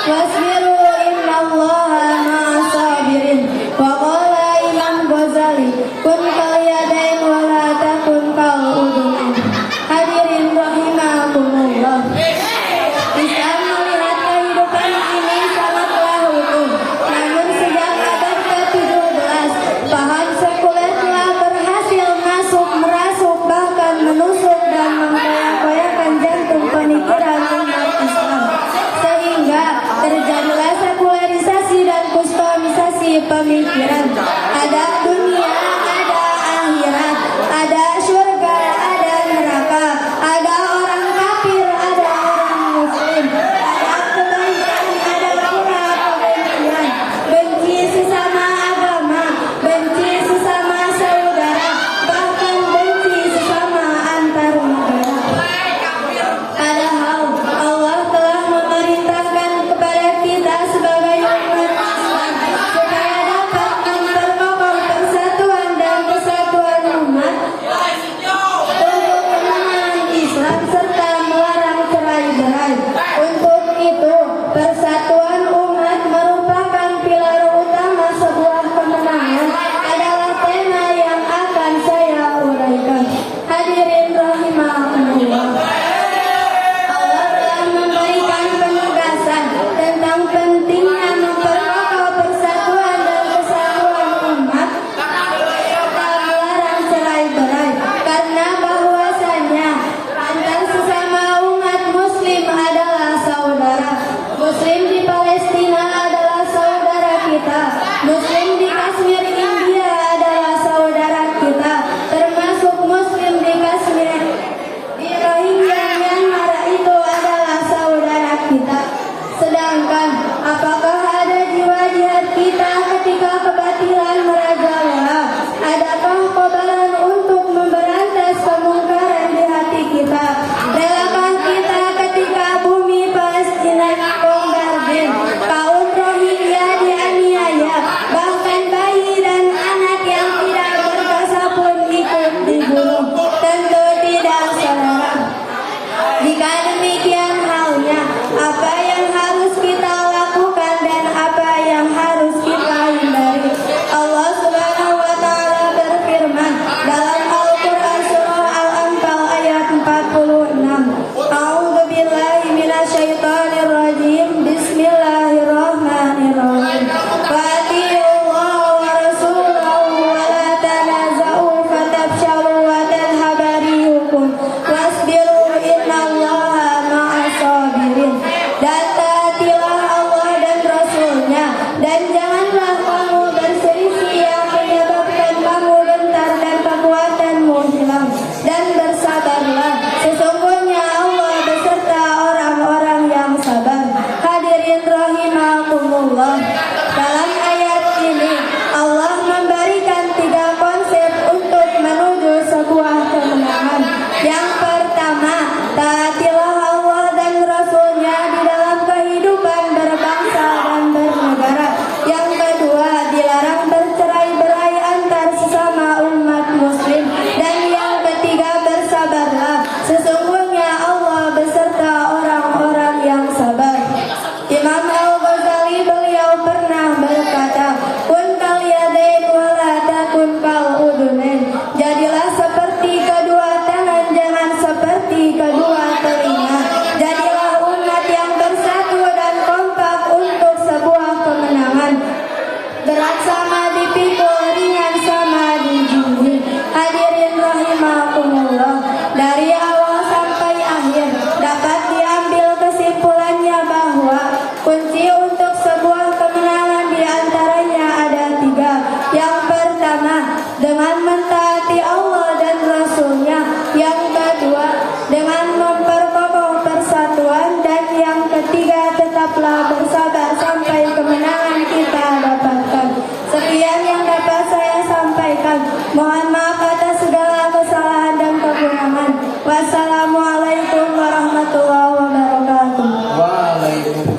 wasbiru innallaha ma'as sabirin. Wa qala Imam Ghazali, kun kal yadain wa la takun kal udunain. Hadirin rahimakumullah. Islam melihat kehidupan ini sangatlah utuh. Namun sejak abad ke-17, paham sekuler telah berhasil merasuk, bahkan menusuk dan mengkoyak-koyakkan jantung pemikiran umat Islam. Sehingga terjadilah sekularisasi dan kustomisasi pemikiran. Ada dunia, ada akhirat, ada surga, ada neraka, ada orang kafir, ada orang muslim, ada kebaikan, ada pula kebencian. Benci sesama agama, benci sesama saudara, bahkan benci sesama antar negara. Padahal Allah telah memerintahkan kepada kita sebagai umat Islam supaya dapat memperkokoh persatuan dan kesatuan umat untuk kemenangan Islam serta melarang cerai-berai. Untuk itu, persatuan umat merupakan pilar utama sebuah kemenangan adalah tema yang akan saya uraikan. Hadirin rahimakumullah. Allah telah memberikan penegasan tentang pentingnya memperkokoh persatuan dan kesatuan umat serta melarang cerai-berai, karena bahwasanya antar sesama umat muslim adalah saudara. Muslim di Palestina adalah saudara kita, muslim di Kashmir India adalah saudara kita, termasuk muslim di Kashmir di Rohingya Myanmar itu adalah saudara kita. Sedangkan apakah ada jiwa jihad kita ketika kebatilan merajalela? Adakah kobaran untuk memberantas kemungkaran di hati kita? Relakah kita ketika bumi Palestina dibombardir, kaum Rohingya dianiaya, bahkan bayi dan anak yang tidak berdosa pun ikut dibunuh? Tentu tidak, saudara. Jika demikian halnya, apa yang harus kita lakukan dan apa yang harus kita hindari? Allah Subhanahu wa taala berfirman dalam Al-Qur'an surah Al-Anfal ayat 46. A'udzu billahi minasyaitonir rajim. Bismillahirrahmanirrahim. Fatihullaha wa rasulahu wa la tanaza'u fatafshalu wa tadhhabu rihukum wasbiru innallaha ma'as sabirin. Dan taatilah Allah dan Rasulnya, dan janganlah kamu berselisih yang menyebabkan kamu gentar dan kekuatanmu hilang, dan bersabarlah, sesungguhnya Allah beserta orang-orang yang sabar. Hadirin rahimakumullah. Dalam ayat ini Allah memberikan 3 konsep untuk menuju sebuah kemenangan. Yang pertama, taatilah Allah dan Rasulnya di dalam kehidupan berbangsa dan bernegara. Yang kedua, dilarang bercerai-berai antar sesama umat muslim. Dan yang ketiga, bersabarlah, sesungguhnya Allah beserta orang-orang yang sabar. Imam Al-Ghazali beliau pernah berkata, kun kal yadain wa la takun kal udunain. Jadilah seperti kedua tangan, jangan seperti kedua telinga. Jadilah umat yang bersatu dan kompak untuk sebuah kemenangan. Berat sama dipikul, ringan sama dijunjung. Hadirin rahimakumullah. Dari awal sampai akhir dapat diambil kesimpulannya bahwa kunci untuk sebuah kemenangan diantaranya ada 3. Yang pertama, dengan mentaati Allah dan Rasulnya. Yang kedua, dengan memperkokoh persatuan. Dan yang ketiga, tetaplah bersabar sampai kemenangan kita dapatkan. Sekian yang dapat saya sampaikan. Mohon maaf